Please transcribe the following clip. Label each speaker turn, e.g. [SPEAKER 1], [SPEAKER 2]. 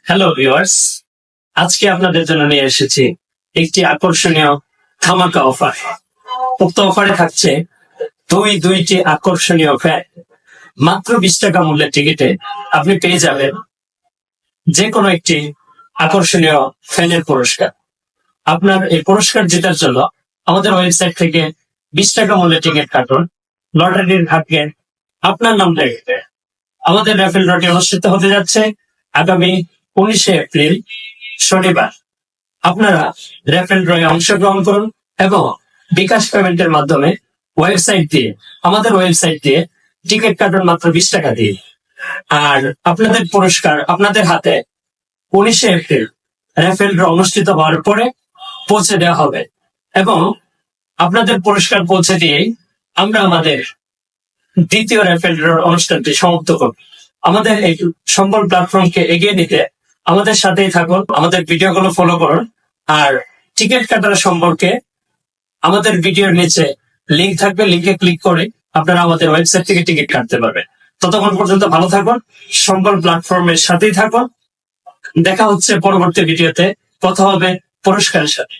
[SPEAKER 1] Hello viewers, আজকে আপনাদের জন্য নিয়ে এসেছি একটি আকর্ষণীয় ধামাকা অফার। উক্ত অফারে থাকছে দুইটি আকর্ষণীয় ফ্যান। মাত্র 20 টাকা মূল্যের টিকিটে আপনি পেয়ে যাবেন যে কোনো একটি আকর্ষণীয় ফ্যানের পুরস্কার। আপনার এই পুরস্কার জেতার জন্য আমাদের ওয়েবসাইট থেকে 20 টাকা মূল্যের টিকিট কাটুন, লটারির ভাগ্যে আপনার নাম লেগে আমাদের র্যাফেল ড্রটি অনুষ্ঠিত হতে যাচ্ছে আগামী 19শে এপ্রিল শনিবার। আপনারা র্যাফেল ড্রয়ে অংশগ্রহণ করুন এবং বিকাশ পেমেন্টের মাধ্যমে আমাদের ওয়েবসাইট দিয়ে টিকিট কাটুন মাত্র 20 টাকা দিয়ে। আর আপনাদের পুরস্কার আপনাদের হাতে 19শে এপ্রিল র্যাফেল ড্র অনুষ্ঠিত হওয়ার পরে পৌঁছে দেওয়া হবে এবং আপনাদের পুরস্কার পৌঁছে দিয়েই আমরা আমাদের দ্বিতীয় র্যাফেল ড্র অনুষ্ঠানটি সমাপ্ত করব। আমাদের এই সম্বল প্ল্যাটফর্মকে এগিয়ে নিতে আমাদের সাথেই থাকুন, আমাদের ভিডিওগুলো ফলো করুন। আর টিকিট কাটার সম্পর্কে আমাদের ভিডিওর নিচে লিংক থাকবে, লিংকে ক্লিক করে আপনারা আমাদের ওয়েবসাইট থেকে টিকিট কাটতে পারবেন। ততক্ষণ পর্যন্ত ভালো থাকুন, সম্বল প্ল্যাটফর্মের সাথেই থাকুন। দেখা হচ্ছে পরবর্তী ভিডিওতে, কথা হবে পুরস্কারের সাথে।